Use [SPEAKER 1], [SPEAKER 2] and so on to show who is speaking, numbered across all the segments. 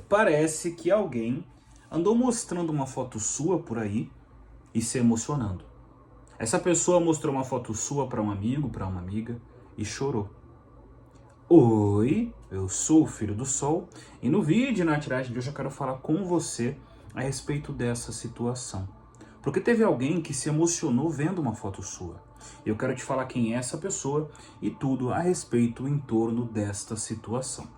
[SPEAKER 1] Parece que alguém andou mostrando uma foto sua por aí e se emocionando. Essa pessoa mostrou uma foto sua para um amigo, para uma amiga e chorou. Oi, eu sou o Filho do Sol e no vídeo, na tiragem de hoje, eu quero falar com você a respeito dessa situação. Porque teve alguém que se emocionou vendo uma foto sua. Eu quero te falar quem é essa pessoa e tudo a respeito em torno desta situação.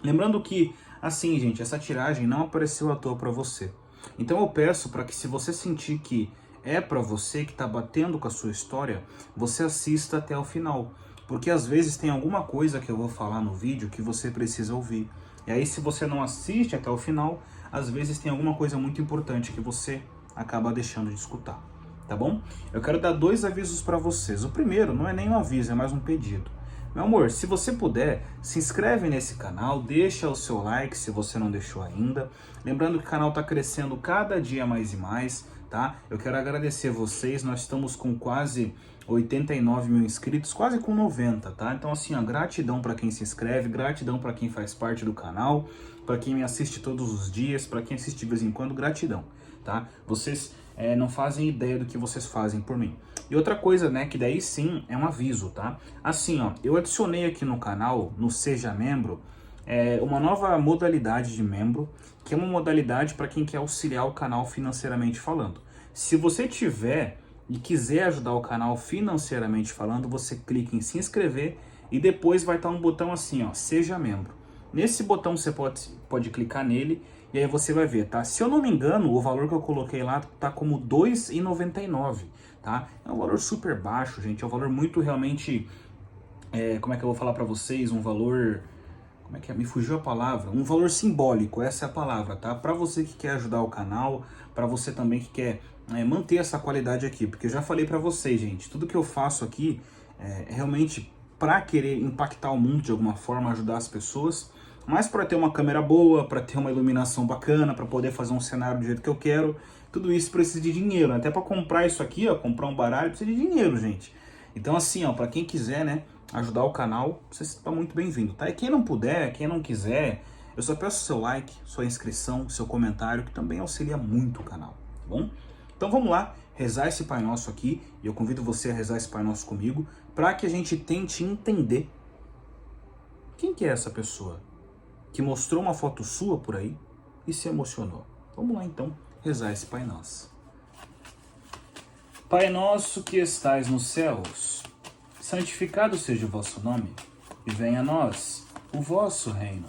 [SPEAKER 1] Lembrando que, assim, gente, essa tiragem não apareceu à toa para você. Então eu peço para que, se você sentir que é para você, que está batendo com a sua história, você assista até o final. Porque às vezes tem alguma coisa que eu vou falar no vídeo que você precisa ouvir. E aí, se você não assiste até o final, às vezes tem alguma coisa muito importante que você acaba deixando de escutar. Tá bom? Eu quero dar 2 avisos para vocês. O primeiro não é nem um aviso, é mais um pedido. Meu amor, se você puder, se inscreve nesse canal, deixa o seu like se você não deixou ainda. Lembrando que o canal está crescendo cada dia mais e mais, tá? Eu quero agradecer vocês, nós estamos com quase 89 mil inscritos, quase com 90, tá? Então assim, ó, gratidão para quem se inscreve, gratidão para quem faz parte do canal, para quem me assiste todos os dias, para quem assiste de vez em quando, gratidão, tá? Vocês não fazem ideia do que vocês fazem por mim. E outra coisa, né, que daí sim é um aviso, tá? Assim, ó, eu adicionei aqui no canal, no Seja Membro, uma nova modalidade de membro, que é uma modalidade para quem quer auxiliar o canal financeiramente falando. Se você tiver e quiser ajudar o canal financeiramente falando, você clica em se inscrever e depois vai estar um botão assim, ó, Seja Membro. Nesse botão você pode clicar nele e aí você vai ver, tá? Se eu não me engano, o valor que eu coloquei lá tá como R$ 2,99, tá? É um valor super baixo, gente, é um valor muito realmente, como é que eu vou falar pra vocês? Um valor, como é que é? Me fugiu a palavra. Um valor simbólico, essa é a palavra, tá? Pra você que quer ajudar o canal, pra você também que quer manter essa qualidade aqui, porque eu já falei pra vocês, gente, tudo que eu faço aqui é realmente pra querer impactar o mundo de alguma forma, ajudar as pessoas, mas para ter uma câmera boa, para ter uma iluminação bacana, para poder fazer um cenário do jeito que eu quero, tudo isso precisa de dinheiro. Até para comprar isso aqui, ó, comprar um baralho, precisa de dinheiro, gente. Então assim, ó, para quem quiser, né, ajudar o canal, você está muito bem-vindo, tá? E quem não puder, quem não quiser, eu só peço seu like, sua inscrição, seu comentário, que também auxilia muito o canal, tá bom? Então vamos lá, rezar esse Pai Nosso aqui, e eu convido você a rezar esse Pai Nosso comigo, para que a gente tente entender quem que é essa pessoa que mostrou uma foto sua por aí e se emocionou. Vamos lá então rezar esse Pai Nosso. Pai nosso que estais nos céus, santificado seja o vosso nome, e venha a nós o vosso reino.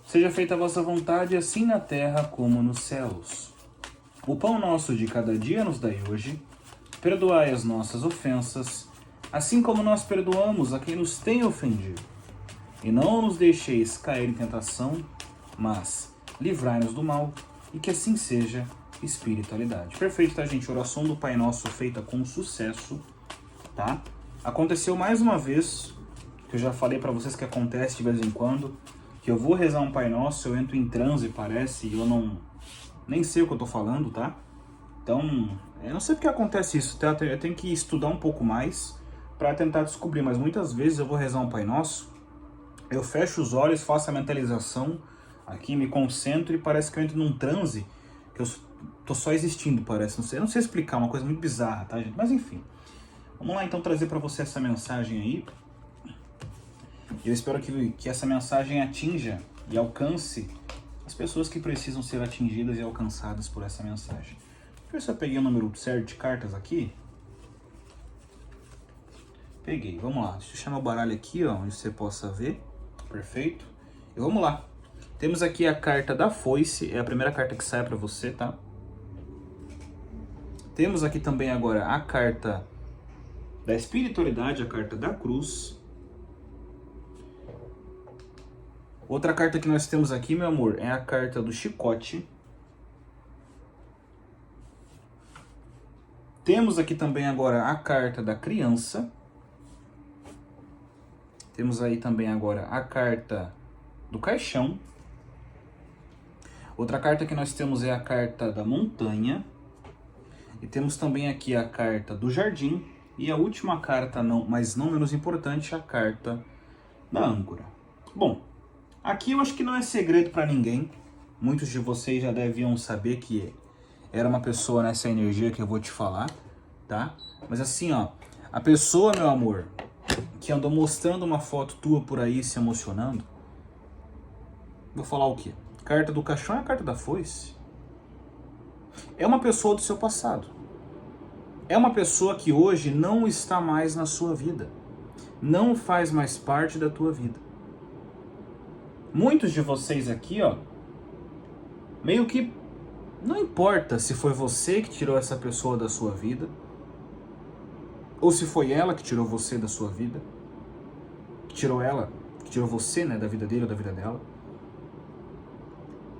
[SPEAKER 1] Seja feita a vossa vontade, assim na terra como nos céus. O pão nosso de cada dia nos dai hoje, perdoai as nossas ofensas, assim como nós perdoamos a quem nos tem ofendido. E não nos deixeis cair em tentação, mas livrai-nos do mal, e que assim seja espiritualidade. Perfeito, tá, gente? Oração do Pai Nosso feita com sucesso, tá? Aconteceu mais uma vez, que eu já falei pra vocês que acontece de vez em quando, que eu vou rezar um Pai Nosso, eu entro em transe, parece, e eu nem sei o que eu tô falando, tá? Então, eu não sei porque acontece isso, tá? Eu tenho que estudar um pouco mais pra tentar descobrir, mas muitas vezes eu vou rezar um Pai Nosso, eu fecho os olhos, faço a mentalização aqui, me concentro e parece que eu entro num transe, que eu tô só existindo, parece. Eu não sei explicar, uma coisa muito bizarra, tá, gente? Mas enfim, vamos lá então trazer para você essa mensagem aí. Eu espero que essa mensagem atinja e alcance as pessoas que precisam ser atingidas e alcançadas por essa mensagem. Deixa eu ver se eu peguei o número certo de cartas aqui. Peguei, vamos lá. Deixa eu chamar o baralho aqui, ó, onde você possa ver. Perfeito. E vamos lá. Temos aqui a carta da foice, é a primeira carta que sai para você, tá? Temos aqui também agora a carta da espiritualidade, a carta da cruz. Outra carta que nós temos aqui, meu amor, é a carta do chicote. Temos aqui também agora a carta da criança. Temos aí também agora a carta do caixão. Outra carta que nós temos é a carta da montanha. E temos também aqui a carta do jardim. E a última carta, mas não menos importante, a carta da âncora. Bom, Aqui eu acho que não é segredo para ninguém. Muitos de vocês já deviam saber que era uma pessoa nessa energia que eu vou te falar, tá? Mas assim, ó, a pessoa, meu amor, que andou mostrando uma foto tua por aí se emocionando, vou falar o quê? Carta do caixão é a carta da foice. É uma pessoa do seu passado. É uma pessoa que hoje não está mais na sua vida. Não faz mais parte da tua vida. Muitos de vocês aqui, ó, meio que não importa se foi você que tirou essa pessoa da sua vida, ou se foi ela que tirou você da sua vida, que tirou ela, que tirou você, né, da vida dele ou da vida dela.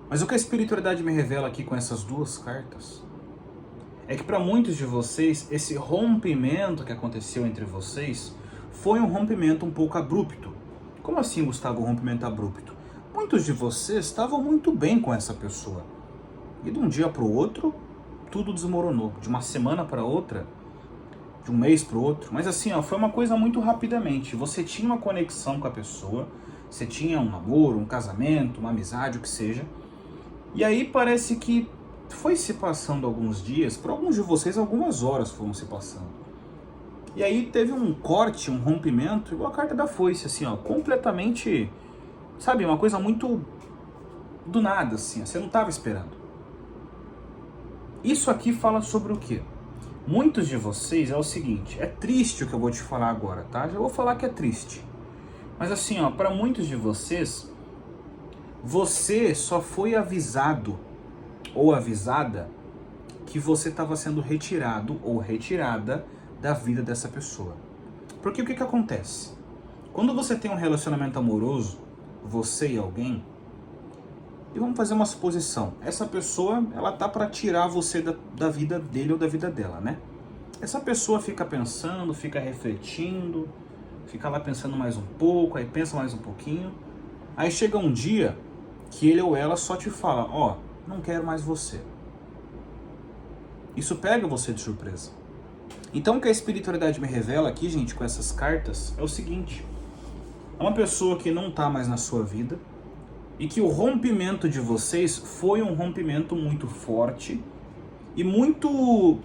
[SPEAKER 1] Mas o que a espiritualidade me revela aqui com essas duas cartas é que para muitos de vocês, esse rompimento que aconteceu entre vocês foi um rompimento um pouco abrupto. Como assim, Gustavo, um rompimento abrupto? Muitos de vocês estavam muito bem com essa pessoa. E de um dia para o outro, tudo desmoronou. De uma semana para outra, de um mês para o outro. Mas assim, ó, foi uma coisa muito rapidamente. Você tinha uma conexão com a pessoa, você tinha um namoro, um casamento, uma amizade, o que seja. E aí parece que foi se passando alguns dias, para alguns de vocês algumas horas foram se passando. E aí teve um corte, um rompimento, igual a carta da foice, assim, ó, completamente, sabe, uma coisa muito do nada, assim, você não estava esperando. Isso aqui fala sobre o quê? Muitos de vocês é o seguinte, é triste o que eu vou te falar agora, tá? Já vou falar que é triste. Mas assim, ó, para muitos de vocês, você só foi avisado ou avisada que você estava sendo retirado ou retirada da vida dessa pessoa. Porque o que acontece? Quando você tem um relacionamento amoroso, você e alguém, e vamos fazer uma suposição, essa pessoa, ela tá para tirar você da vida dele ou da vida dela, né? Essa pessoa fica pensando, fica refletindo, fica lá pensando mais um pouco, aí pensa mais um pouquinho, aí chega um dia que ele ou ela só te fala, ó, não quero mais você. Isso pega você de surpresa. Então o que a espiritualidade me revela aqui, gente, com essas cartas, é o seguinte. É uma pessoa que não está mais na sua vida e que o rompimento de vocês foi um rompimento muito forte e muito... Como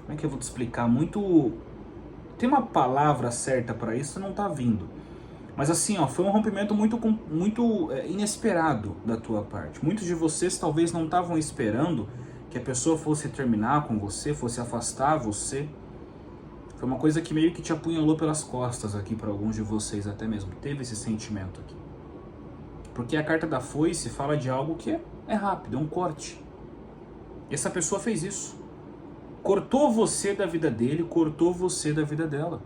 [SPEAKER 1] é que eu vou te explicar? Muito... Tem uma palavra certa para isso, não está vindo. Mas assim, ó, foi um rompimento muito inesperado da tua parte. Muitos de vocês talvez não estavam esperando que a pessoa fosse terminar com você, fosse afastar você. Foi uma coisa que meio que te apunhalou pelas costas aqui para alguns de vocês até mesmo. Teve esse sentimento aqui. Porque a carta da foice fala de algo que é rápido, é um corte. E essa pessoa fez isso. Cortou você da vida dele, cortou você da vida dela.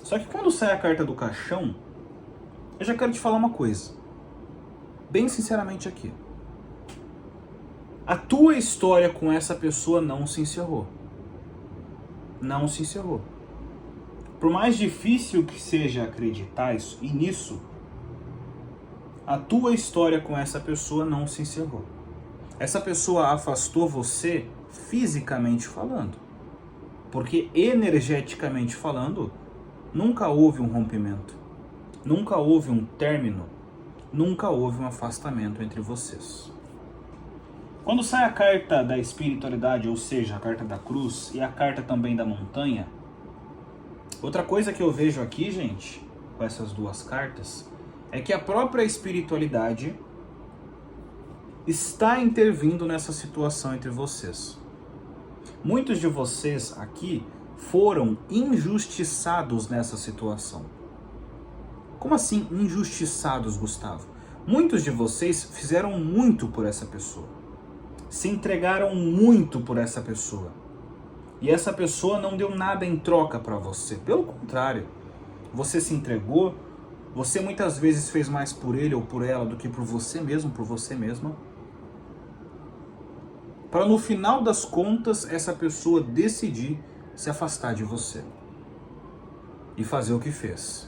[SPEAKER 1] Só que quando sai a carta do caixão, eu já quero te falar uma coisa. Bem sinceramente aqui. A tua história com essa pessoa não se encerrou. Não se encerrou. Por mais difícil que seja acreditar nisso, a tua história com essa pessoa não se encerrou. Essa pessoa afastou você fisicamente falando. Porque energeticamente falando, nunca houve um rompimento, nunca houve um término, nunca houve um afastamento entre vocês. Quando sai a carta da espiritualidade, ou seja, a carta da cruz e a carta também da montanha, outra coisa que eu vejo aqui, gente, com essas duas cartas, é que a própria espiritualidade está intervindo nessa situação entre vocês. Muitos de vocês aqui foram injustiçados nessa situação. Como assim injustiçados, Gustavo? Muitos de vocês fizeram muito por essa pessoa. Se entregaram muito por essa pessoa. E essa pessoa não deu nada em troca para você. Pelo contrário, você se entregou, você muitas vezes fez mais por ele ou por ela do que por você mesmo, por você mesma. Para no final das contas, essa pessoa decidir se afastar de você. E fazer o que fez.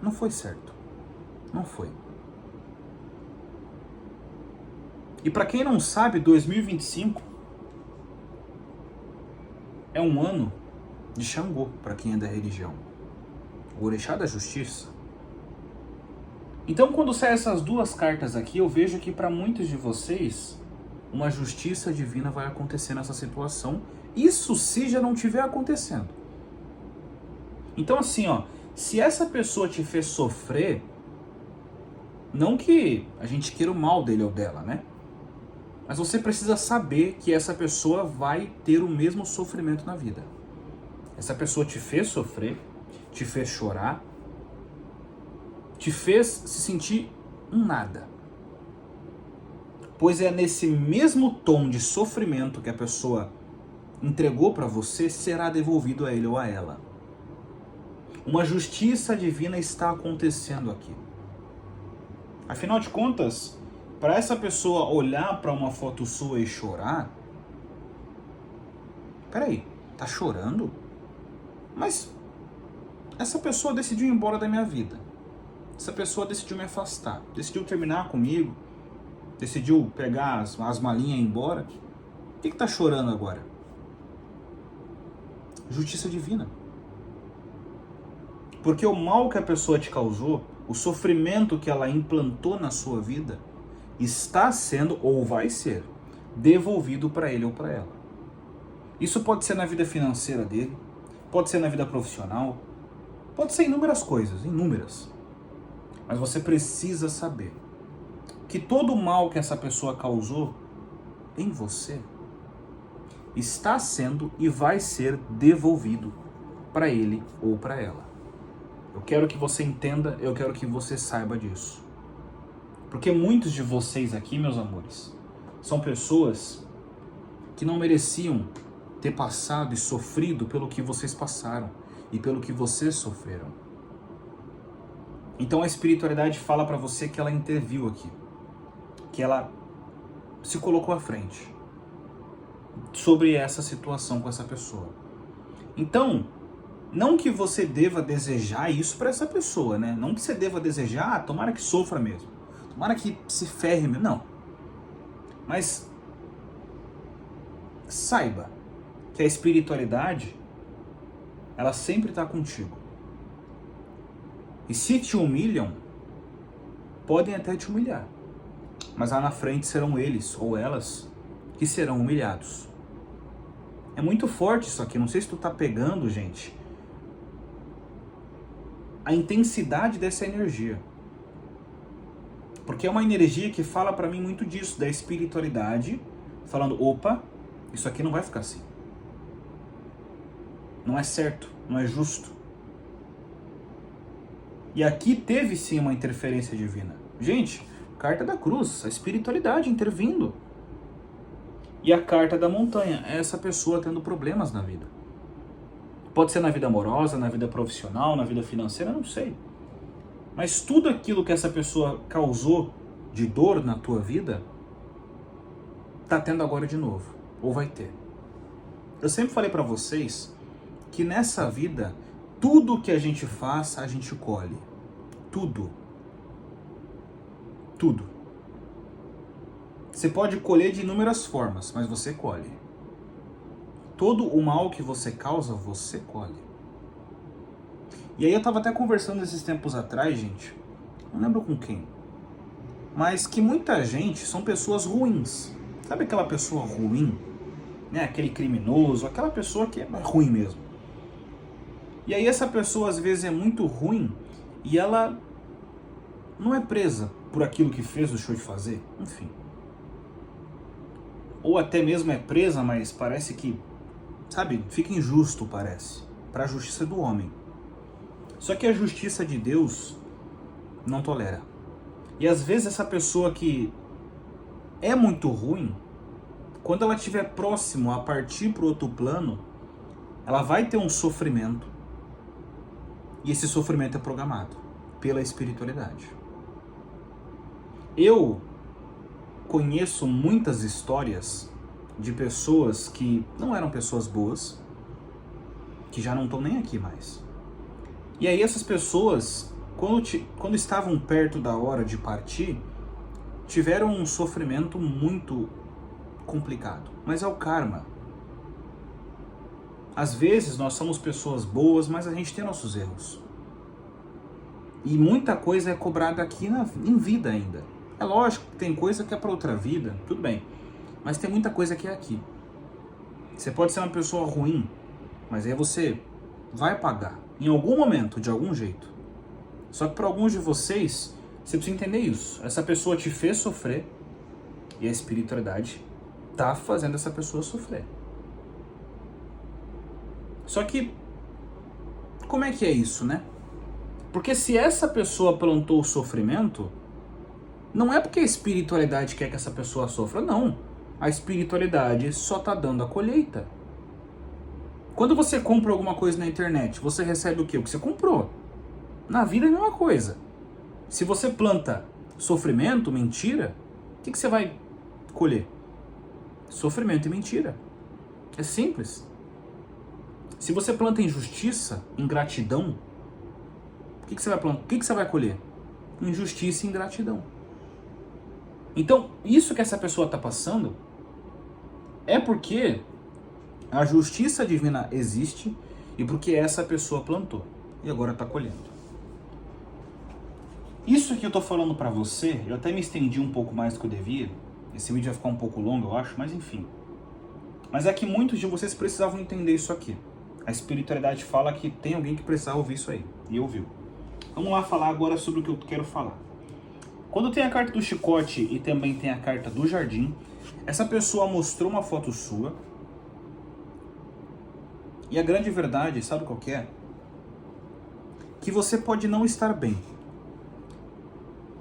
[SPEAKER 1] Não foi certo. Não foi. E para quem não sabe, 2025 é um ano de Xangô, para quem é da religião. O orixá da justiça. Então, quando saem essas duas cartas aqui, eu vejo que para muitos de vocês, uma justiça divina vai acontecer nessa situação. Isso se já não estiver acontecendo. Então, assim, ó, se essa pessoa te fez sofrer, não que a gente queira o mal dele ou dela, né? Mas você precisa saber que essa pessoa vai ter o mesmo sofrimento na vida. Essa pessoa te fez sofrer, te fez chorar, te fez se sentir um nada. Pois é nesse mesmo tom de sofrimento que a pessoa entregou para você, será devolvido a ele ou a ela. Uma justiça divina está acontecendo aqui. Afinal de contas, para essa pessoa olhar para uma foto sua e chorar, peraí, tá chorando? Mas essa pessoa decidiu ir embora da minha vida. Essa pessoa decidiu me afastar, decidiu terminar comigo, decidiu pegar as malinhas e ir embora. Por que tá chorando agora? Justiça divina. Porque o mal que a pessoa te causou, o sofrimento que ela implantou na sua vida, está sendo, ou vai ser, devolvido para ele ou para ela. Isso pode ser na vida financeira dele, pode ser na vida profissional, pode ser inúmeras coisas, inúmeras. Mas você precisa saber que todo o mal que essa pessoa causou em você está sendo e vai ser devolvido para ele ou para ela. Eu quero que você entenda, eu quero que você saiba disso. Porque muitos de vocês aqui, meus amores, são pessoas que não mereciam ter passado e sofrido pelo que vocês passaram e pelo que vocês sofreram. Então a espiritualidade fala para você que ela interviu aqui, que ela se colocou à frente sobre essa situação com essa pessoa. Então, não que você deva desejar isso para essa pessoa, né? Não que você deva desejar, tomara que sofra mesmo. Tomara que se ferre mesmo. Não. Mas saiba que a espiritualidade, ela sempre está contigo. E se te humilham, podem até te humilhar. Mas lá na frente serão eles ou elas que serão humilhados. É muito forte isso aqui. Não sei se tu tá pegando, gente, a intensidade dessa energia. Porque é uma energia que fala para mim muito disso, da espiritualidade, falando, opa, isso aqui não vai ficar assim. Não é certo, não é justo. E aqui teve sim uma interferência divina. Gente, carta da cruz, a espiritualidade intervindo. E a carta da montanha, é essa pessoa tendo problemas na vida. Pode ser na vida amorosa, na vida profissional, na vida financeira, não sei. Mas tudo aquilo que essa pessoa causou de dor na tua vida, tá tendo agora de novo, ou vai ter. Eu sempre falei pra vocês que nessa vida, tudo que a gente faz, a gente colhe. Tudo. Tudo. Você pode colher de inúmeras formas, mas você colhe. Todo o mal que você causa, você colhe. E aí eu tava até conversando esses tempos atrás, gente, não lembro com quem, mas que muita gente são pessoas ruins. Sabe aquela pessoa ruim? Né? Aquele criminoso, aquela pessoa que é ruim mesmo. E aí essa pessoa às vezes é muito ruim e ela não é presa por aquilo que fez ou deixou de fazer, enfim. Ou até mesmo é presa, mas parece que, sabe, fica injusto, parece, para a justiça do homem. Só que a justiça de Deus não tolera. E às vezes essa pessoa que é muito ruim, quando ela estiver próximo a partir para o outro plano, ela vai ter um sofrimento. E esse sofrimento é programado pela espiritualidade. Eu conheço muitas histórias de pessoas que não eram pessoas boas, que já não estão nem aqui mais. E aí essas pessoas, quando estavam perto da hora de partir, tiveram um sofrimento muito complicado. Mas é o karma. Às vezes nós somos pessoas boas, mas a gente tem nossos erros. E muita coisa é cobrada aqui em vida ainda. É lógico que tem coisa que é para outra vida, tudo bem. Mas tem muita coisa que é aqui. Você pode ser uma pessoa ruim, mas aí você vai pagar. Em algum momento, de algum jeito. Só que para alguns de vocês, você precisa entender isso. Essa pessoa te fez sofrer e a espiritualidade tá fazendo essa pessoa sofrer. Só que, como é que é isso, né? Porque se essa pessoa plantou o sofrimento, não é porque a espiritualidade quer que essa pessoa sofra, não. A espiritualidade só tá dando a colheita. Quando você compra alguma coisa na internet, você recebe o quê? O que você comprou. Na vida é a mesma coisa. Se você planta sofrimento, mentira, o que você vai colher? Sofrimento e mentira. É simples. Se você planta injustiça, ingratidão, o que você vai plantar? O que você vai colher? Injustiça e ingratidão. Então, isso que essa pessoa está passando é porque a justiça divina existe e porque essa pessoa plantou e agora está colhendo. Isso que eu estou falando para você, eu até me estendi um pouco mais do que eu devia. Esse vídeo vai ficar um pouco longo, eu acho, mas enfim. Mas é que muitos de vocês precisavam entender isso aqui. A espiritualidade fala que tem alguém que precisava ouvir isso aí, e ouviu. Vamos lá falar agora sobre o que eu quero falar. Quando tem a carta do chicote e também tem a carta do jardim, essa pessoa mostrou uma foto sua. E a grande verdade, sabe qual que é? Que você pode não estar bem.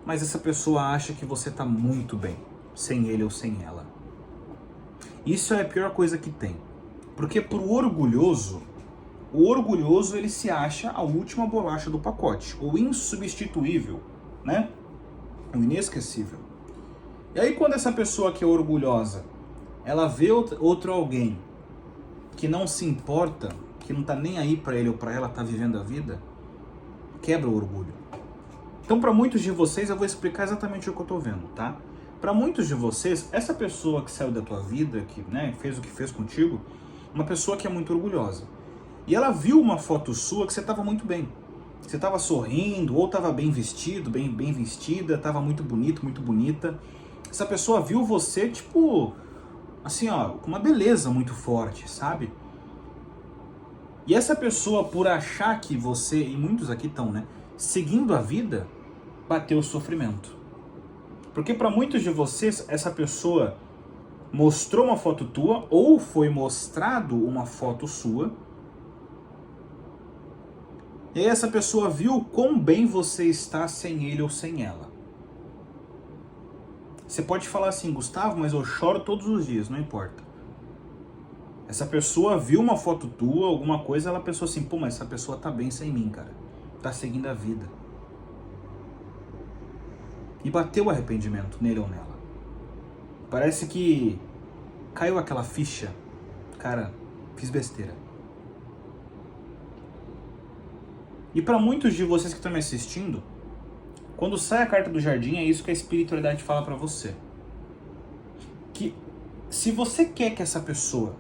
[SPEAKER 1] Mas essa pessoa acha que você está muito bem, sem ele ou sem ela. Isso é a pior coisa que tem. Porque pro orgulhoso, o orgulhoso ele se acha a última bolacha do pacote, o insubstituível, né? O inesquecível. E aí quando essa pessoa que é orgulhosa, ela vê outro alguém que não se importa, que não tá nem aí para ele ou para ela, tá vivendo a vida, quebra o orgulho. Então para muitos de vocês eu vou explicar exatamente o que eu tô vendo, tá? Para muitos de vocês, essa pessoa que saiu da tua vida, que, né, fez o que fez contigo, uma pessoa que é muito orgulhosa. E ela viu uma foto sua que você estava muito bem. Você estava sorrindo, ou estava bem vestido, bem vestida, estava muito bonito, muito bonita. Essa pessoa viu você, tipo, assim, ó, com uma beleza muito forte, sabe? E essa pessoa, por achar que você, e muitos aqui estão, né, seguindo a vida, bateu o sofrimento. Porque para muitos de vocês, essa pessoa mostrou uma foto tua, ou foi mostrado uma foto sua, e aí essa pessoa viu quão bem você está sem ele ou sem ela. Você pode falar assim, Gustavo, mas eu choro todos os dias, não importa. Essa pessoa viu uma foto tua, alguma coisa, ela pensou assim, pô, mas essa pessoa tá bem sem mim, cara. Tá seguindo a vida. E bateu o arrependimento nele ou nela. Parece que caiu aquela ficha. Cara, fiz besteira. E para muitos de vocês que estão me assistindo, quando sai a carta do jardim, é isso que a espiritualidade fala para você. Que se você quer que essa pessoa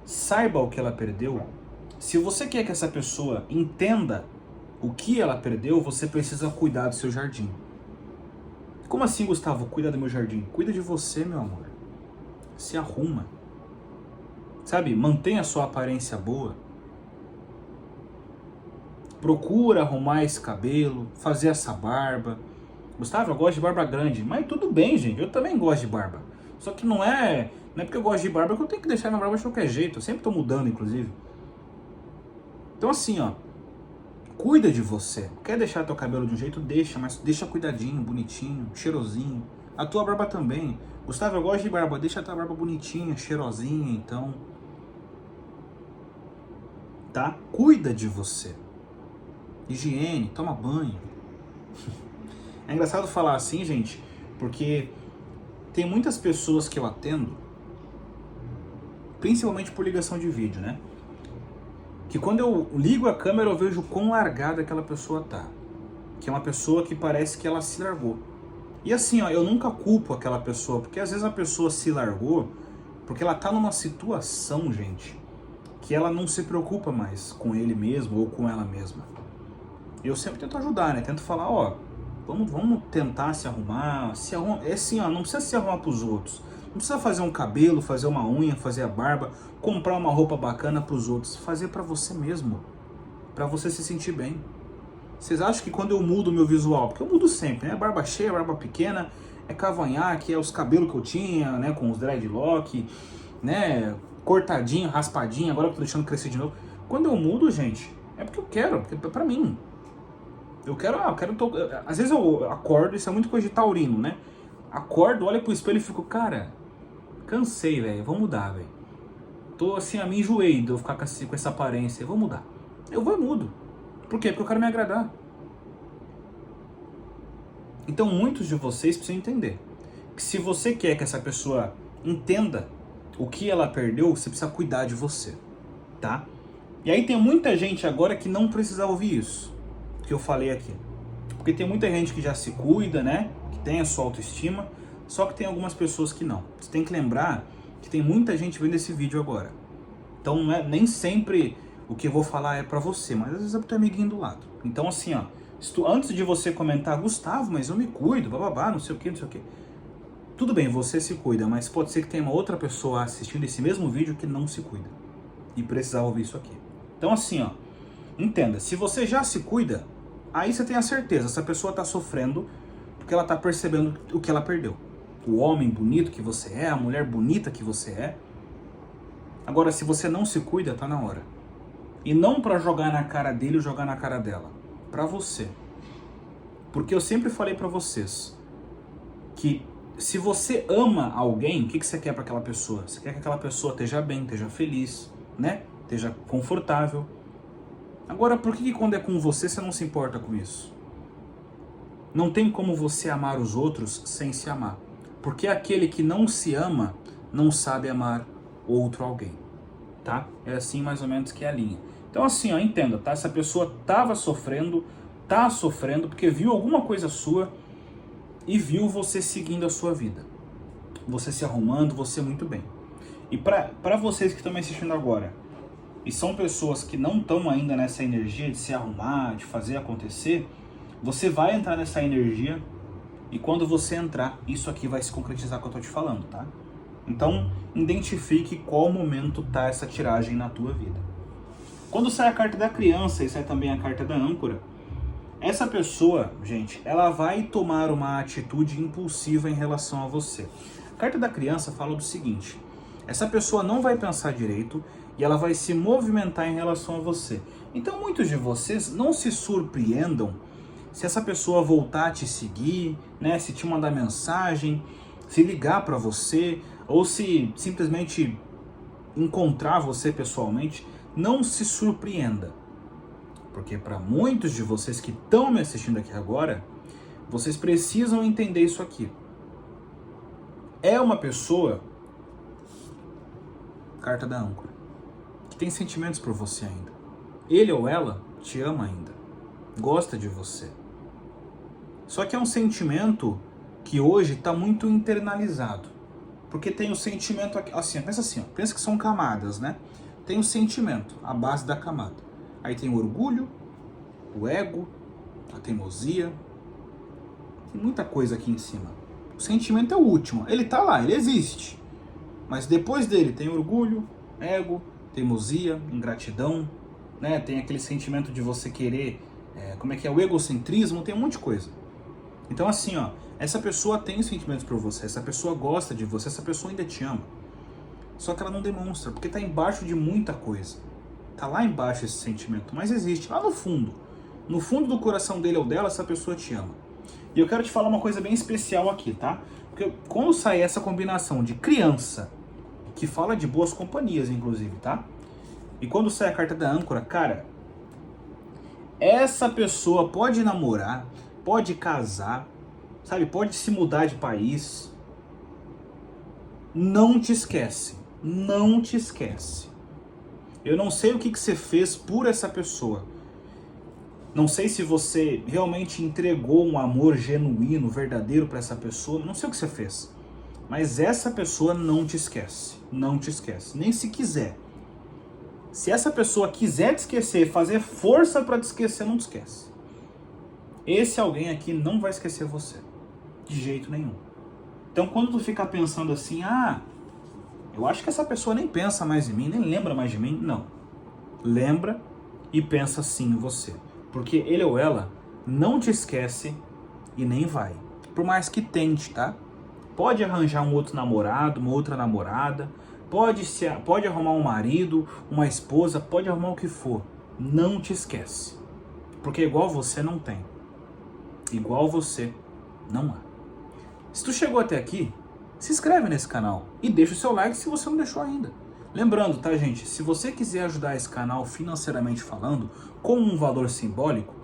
[SPEAKER 1] saiba o que ela perdeu, se você quer que essa pessoa entenda o que ela perdeu, você precisa cuidar do seu jardim. Como assim, Gustavo? Cuida do meu jardim? Cuida de você, meu amor. Se arruma. Sabe? Mantenha a sua aparência boa. Procura arrumar esse cabelo, fazer essa barba. Gustavo, eu gosto de barba grande. Mas tudo bem, gente. Eu também gosto de barba. Só que não é porque eu gosto de barba que eu tenho que deixar minha barba de qualquer jeito. Eu sempre tô mudando, inclusive. Então assim, ó. Cuida de você. Quer deixar teu cabelo de um jeito? Deixa, mas deixa cuidadinho, bonitinho, cheirosinho. A tua barba também. Gustavo, eu gosto de barba. Deixa a tua barba bonitinha, cheirosinha, então. Tá? Cuida de você. Higiene, toma banho. É engraçado falar assim, gente, porque tem muitas pessoas que eu atendo, principalmente por ligação de vídeo, né? Que quando eu ligo a câmera eu vejo quão largada aquela pessoa tá. Que é uma pessoa que parece que ela se largou. E assim, ó, eu nunca culpo aquela pessoa, porque às vezes a pessoa se largou porque ela tá numa situação, gente, que ela não se preocupa mais com ele mesmo ou com ela mesma. Eu sempre tento ajudar, né? Tento falar, ó, vamos tentar se arrumar. É assim, ó, não precisa se arrumar pros outros. Não precisa fazer um cabelo, fazer uma unha, fazer a barba, comprar uma roupa bacana pros outros. Fazer pra você mesmo. Pra você se sentir bem. Vocês acham que quando eu mudo o meu visual, porque eu mudo sempre, né? Barba cheia, barba pequena, é cavanhaque, é os cabelos que eu tinha, né? Com os dreadlock, né? Cortadinho, raspadinho, agora eu tô deixando crescer de novo. Quando eu mudo, gente, é porque eu quero, porque é pra mim. Às vezes eu acordo, isso é muito coisa de taurino, né? Acordo, olho pro espelho e fico, cara, cansei, velho, vou mudar, velho. Tô assim, me enjoei de eu ficar com essa aparência, eu vou mudar. Eu vou e mudo. Por quê? Porque eu quero me agradar. Então muitos de vocês precisam entender que se você quer que essa pessoa entenda o que ela perdeu, você precisa cuidar de você, tá? E aí tem muita gente agora que não precisa ouvir isso que eu falei aqui. Porque tem muita gente que já se cuida, né? Que tem a sua autoestima, só que tem algumas pessoas que não. Você tem que lembrar que tem muita gente vendo esse vídeo agora. Então não é, nem sempre o que eu vou falar é pra você, mas às vezes é pro teu amiguinho do lado. Então assim, ó, antes de você comentar, Gustavo, mas eu me cuido, bababá, não sei o que, não sei o que. Tudo bem, você se cuida, mas pode ser que tenha uma outra pessoa assistindo esse mesmo vídeo que não se cuida. E precisava ouvir isso aqui. Então assim, ó, entenda, se você já se cuida, aí você tem a certeza, essa pessoa tá sofrendo porque ela tá percebendo o que ela perdeu. O homem bonito que você é, a mulher bonita que você é. Agora, se você não se cuida, tá na hora. E não pra jogar na cara dele ou jogar na cara dela. Pra você. Porque eu sempre falei pra vocês que se você ama alguém, o que você quer pra aquela pessoa? Você quer que aquela pessoa esteja bem, esteja feliz, né? Esteja confortável. Agora, por que quando é com você não se importa com isso? Não tem como você amar os outros sem se amar. Porque aquele que não se ama não sabe amar outro alguém, tá? É assim mais ou menos que é a linha. Então assim, ó, entenda, tá? Essa pessoa tá sofrendo porque viu alguma coisa sua e viu você seguindo a sua vida. Você se arrumando, você muito bem. E pra vocês que estão me assistindo agora, e são pessoas que não estão ainda nessa energia de se arrumar, de fazer acontecer, você vai entrar nessa energia e quando você entrar, isso aqui vai se concretizar que eu tô te falando, tá? Então, identifique qual momento tá essa tiragem na tua vida. Quando sai a carta da criança e sai também a carta da âncora, essa pessoa, gente, ela vai tomar uma atitude impulsiva em relação a você. A carta da criança fala do seguinte: essa pessoa não vai pensar direito e ela vai se movimentar em relação a você. Então muitos de vocês não se surpreendam se essa pessoa voltar a te seguir, né, se te mandar mensagem, se ligar para você, ou se simplesmente encontrar você pessoalmente. Não se surpreenda. Porque para muitos de vocês que estão me assistindo aqui agora, vocês precisam entender isso aqui. É uma pessoa, carta da âncora, que tem sentimentos por você ainda. Ele ou ela te ama ainda. Gosta de você. Só que é um sentimento que hoje está muito internalizado. Porque tem o sentimento assim, pensa assim, ó, pensa que são camadas, né? Tem o sentimento, a base da camada. Aí tem o orgulho, o ego, a teimosia. Tem muita coisa aqui em cima. O sentimento é o último. Ele tá lá, ele existe. Mas depois dele tem orgulho, ego, teimosia, ingratidão, né? Tem aquele sentimento de você querer, como é que é? O egocentrismo, tem um monte de coisa. Então assim, ó, essa pessoa tem sentimentos por você, essa pessoa gosta de você, essa pessoa ainda te ama. Só que ela não demonstra, porque tá embaixo de muita coisa. Tá lá embaixo esse sentimento, mas existe, lá no fundo. No fundo do coração dele ou dela, essa pessoa te ama. E eu quero te falar uma coisa bem especial aqui, tá? Porque quando sai essa combinação de criança, que fala de boas companhias, inclusive, tá? E quando sai a carta da âncora, cara, essa pessoa pode namorar, pode casar, sabe? Pode se mudar de país. Não te esquece. Não te esquece. Eu não sei o que você fez por essa pessoa. Não sei se você realmente entregou um amor genuíno, verdadeiro para essa pessoa. Não sei o que você fez. Mas essa pessoa não te esquece. Não te esquece. Nem se quiser. Se essa pessoa quiser te esquecer, fazer força para te esquecer, não te esquece. esse alguém aqui não vai esquecer você. De jeito nenhum. Então quando tu ficar pensando assim, eu acho que essa pessoa nem pensa mais em mim, nem lembra mais de mim, não. Lembra e pensa sim em você. Porque ele ou ela não te esquece e nem vai. Por mais que tente, tá? Pode arranjar um outro namorado, uma outra namorada, pode arrumar um marido, uma esposa, pode arrumar o que for. Não te esquece. Porque igual você não tem. Igual você não há. Se tu chegou até aqui, se inscreve nesse canal e deixa o seu like se você não deixou ainda. Lembrando, tá, gente? Se você quiser ajudar esse canal financeiramente falando, com um valor simbólico,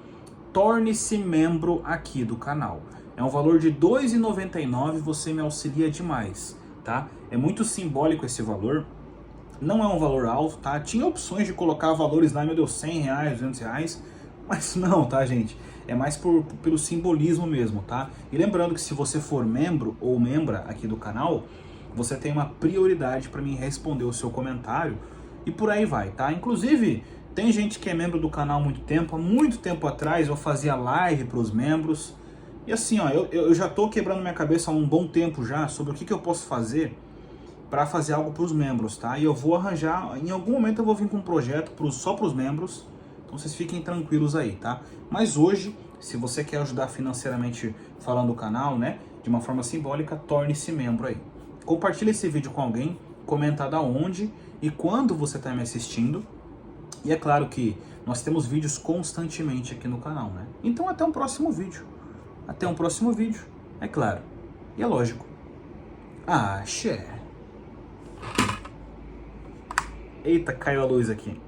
[SPEAKER 1] torne-se membro aqui do canal. É um valor de R$ 2,99, você me auxilia demais, tá? É muito simbólico esse valor, não é um valor alto, tá? Tinha opções de colocar valores lá, meu Deus, R$100, R$200, mas não, tá, gente? É mais pelo simbolismo mesmo, tá? E lembrando que se você for membro ou membra aqui do canal, você tem uma prioridade para mim responder o seu comentário e por aí vai, tá? Inclusive, tem gente que é membro do canal há muito tempo atrás eu fazia live para os membros. E assim, ó, eu já tô quebrando minha cabeça há um bom tempo já sobre o que eu posso fazer para fazer algo para os membros, tá? E eu vou arranjar, em algum momento eu vou vir com um projeto só para os membros, então vocês fiquem tranquilos aí, tá? Mas hoje, se você quer ajudar financeiramente falando o canal, né, de uma forma simbólica, torne-se membro aí. Compartilhe esse vídeo com alguém, comenta da onde e quando você está me assistindo. E é claro que nós temos vídeos constantemente aqui no canal, né? Então até um próximo vídeo. Até um próximo vídeo, é claro. E é lógico. Axé. Eita, caiu a luz aqui.